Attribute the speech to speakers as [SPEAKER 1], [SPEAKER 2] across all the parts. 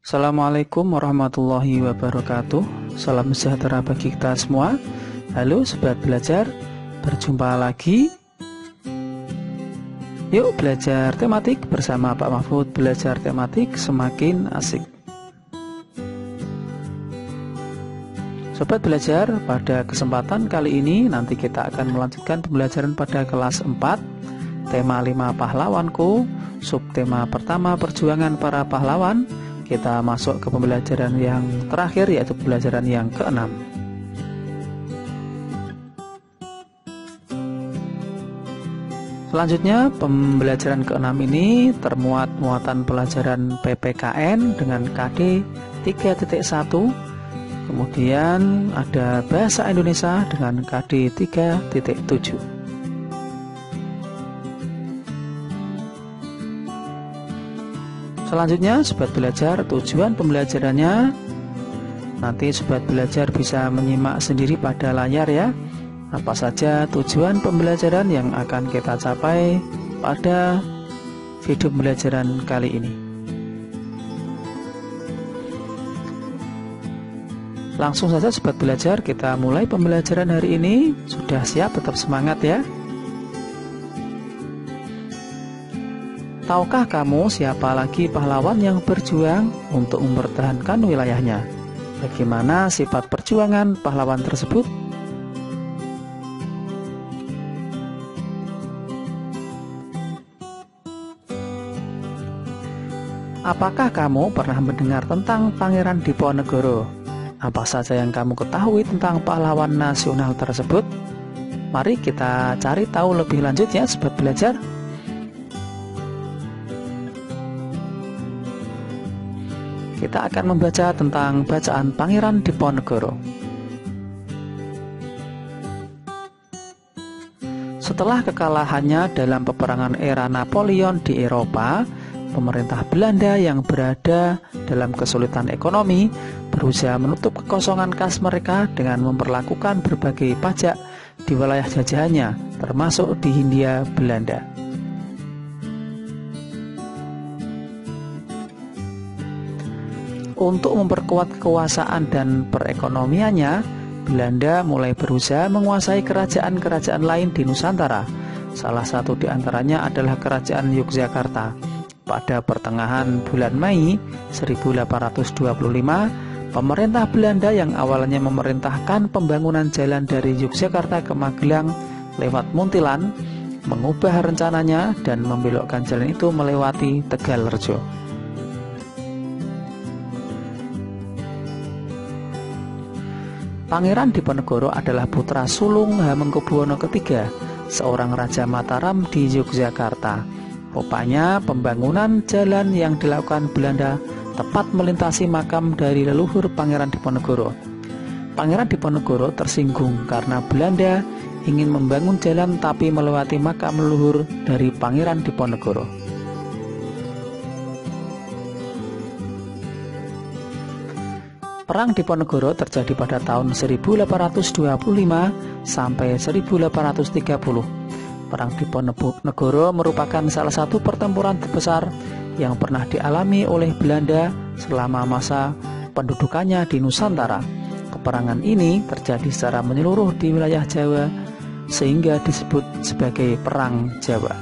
[SPEAKER 1] Assalamualaikum warahmatullahi wabarakatuh. Salam sejahtera bagi kita semua. Halo sobat belajar, berjumpa lagi. Yuk belajar tematik bersama Pak Mahfud. Belajar tematik semakin asik. Sobat belajar, pada kesempatan kali ini nanti kita akan melanjutkan pembelajaran pada kelas 4, tema 5 pahlawanku, subtema pertama perjuangan para pahlawan. Kita masuk ke pembelajaran yang terakhir, yaitu pembelajaran yang ke-6. Selanjutnya, pembelajaran ke-6 ini termuat muatan pelajaran PPKN dengan KD 3.1. Kemudian ada Bahasa Indonesia dengan KD 3.7. Selanjutnya, sobat belajar, tujuan pembelajarannya nanti sobat belajar bisa menyimak sendiri pada layar ya. Apa saja tujuan pembelajaran yang akan kita capai pada video pembelajaran kali ini. Langsung saja sobat belajar, kita mulai pembelajaran hari ini. Sudah siap? Tetap semangat ya. Tahukah kamu siapa lagi pahlawan yang berjuang untuk mempertahankan wilayahnya? Bagaimana sifat perjuangan pahlawan tersebut? Apakah kamu pernah mendengar tentang Pangeran Diponegoro? Apa saja yang kamu ketahui tentang pahlawan nasional tersebut? Mari kita cari tahu lebih lanjut ya sobat belajar. Kita akan membaca tentang bacaan Pangeran Diponegoro. Setelah kekalahannya dalam peperangan era Napoleon di Eropa, pemerintah Belanda yang berada dalam kesulitan ekonomi berusaha menutup kekosongan kas mereka dengan memperlakukan berbagai pajak di wilayah jajahannya, termasuk di Hindia Belanda. Untuk memperkuat kekuasaan dan perekonomiannya, Belanda mulai berusaha menguasai kerajaan-kerajaan lain di Nusantara. Salah satu di antaranya adalah Kerajaan Yogyakarta. Pada pertengahan bulan Mei 1825, pemerintah Belanda yang awalnya memerintahkan pembangunan jalan dari Yogyakarta ke Magelang lewat Muntilan, mengubah rencananya dan membelokkan jalan itu melewati Tegalrejo. Pangeran Diponegoro adalah putra sulung Hamengkubuwono III, seorang Raja Mataram di Yogyakarta. Rupanya pembangunan jalan yang dilakukan Belanda tepat melintasi makam dari leluhur Pangeran Diponegoro. Pangeran Diponegoro tersinggung karena Belanda ingin membangun jalan tapi melewati makam leluhur dari Pangeran Diponegoro. Perang Diponegoro terjadi pada tahun 1825 sampai 1830. Perang Diponegoro merupakan salah satu pertempuran terbesar yang pernah dialami oleh Belanda selama masa pendudukannya di Nusantara. Peperangan ini terjadi secara menyeluruh di wilayah Jawa sehingga disebut sebagai Perang Jawa.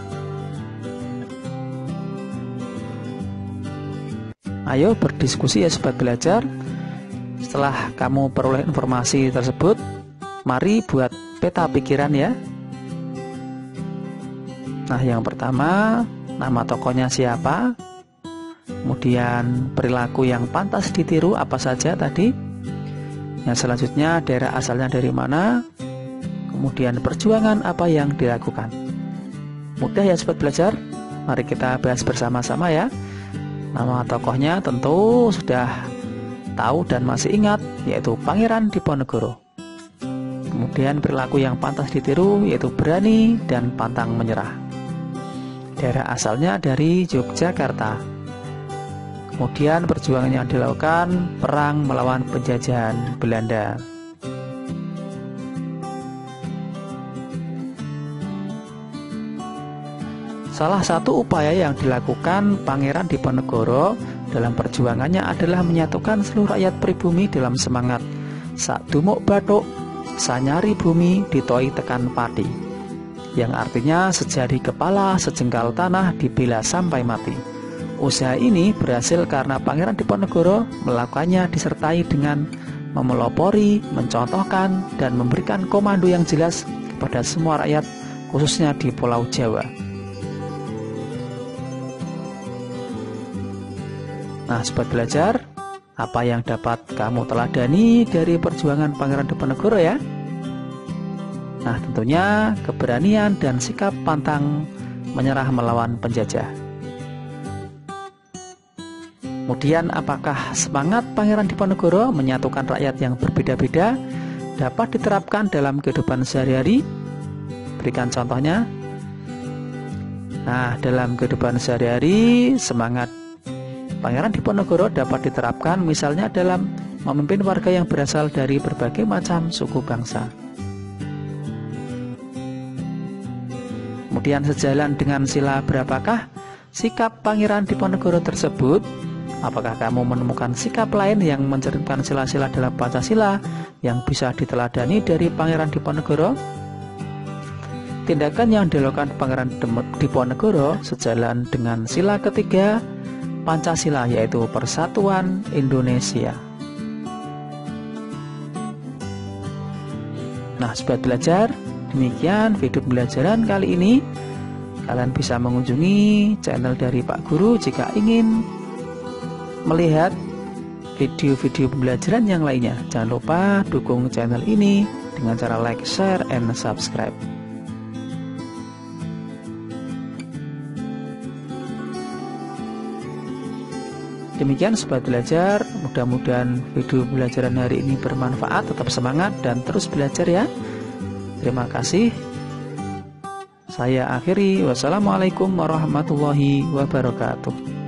[SPEAKER 1] Ayo berdiskusi ya sobat belajar. Setelah kamu peroleh informasi tersebut, mari buat peta pikiran ya. Nah, yang pertama, nama tokohnya siapa? Kemudian perilaku yang pantas ditiru apa saja tadi? Yang selanjutnya, daerah asalnya dari mana? Kemudian perjuangan apa yang dilakukan? Mudah ya sobat belajar? Mari kita bahas bersama-sama ya. Nama tokohnya tentu sudah tahu dan masih ingat, yaitu Pangeran Diponegoro. Kemudian perilaku yang pantas ditiru yaitu berani dan pantang menyerah. Daerah asalnya dari Yogyakarta. Kemudian perjuangan yang dilakukan perang melawan penjajahan Belanda. Salah satu upaya yang dilakukan Pangeran Diponegoro dalam perjuangannya adalah menyatukan seluruh rakyat pribumi dalam semangat sak dumuk bathuk sanyari bumi ditoi tekan pati, yang artinya sejari kepala sejengkal tanah dibela sampai mati. Usaha ini berhasil karena Pangeran Diponegoro melakukannya disertai dengan memelopori, mencontohkan, dan memberikan komando yang jelas kepada semua rakyat, khususnya di Pulau Jawa. Nah, sobat belajar, apa yang dapat kamu teladani dari perjuangan Pangeran Diponegoro ya? Nah, tentunya keberanian dan sikap pantang menyerah melawan penjajah. Kemudian, apakah semangat Pangeran Diponegoro menyatukan rakyat yang berbeda-beda dapat diterapkan dalam kehidupan sehari-hari? Berikan contohnya. Nah, dalam kehidupan sehari-hari, semangat Pangeran Diponegoro dapat diterapkan misalnya dalam memimpin warga yang berasal dari berbagai macam suku bangsa. Kemudian sejalan dengan sila berapakah sikap Pangeran Diponegoro tersebut? Apakah kamu menemukan sikap lain yang mencerminkan sila-sila dalam Pancasila yang bisa diteladani dari Pangeran Diponegoro? Tindakan yang dilakukan Pangeran Diponegoro sejalan dengan sila ketiga Pancasila, yaitu Persatuan Indonesia. Nah, sobat belajar, demikian video pembelajaran kali ini. Kalian bisa mengunjungi channel dari Pak Guru jika ingin melihat video-video pembelajaran yang lainnya. Jangan lupa dukung channel ini dengan cara like, share, and subscribe. Demikian sobat belajar, mudah-mudahan video pembelajaran hari ini bermanfaat. Tetap semangat dan terus belajar ya. Terima kasih. Saya akhiri. Wassalamualaikum warahmatullahi wabarakatuh.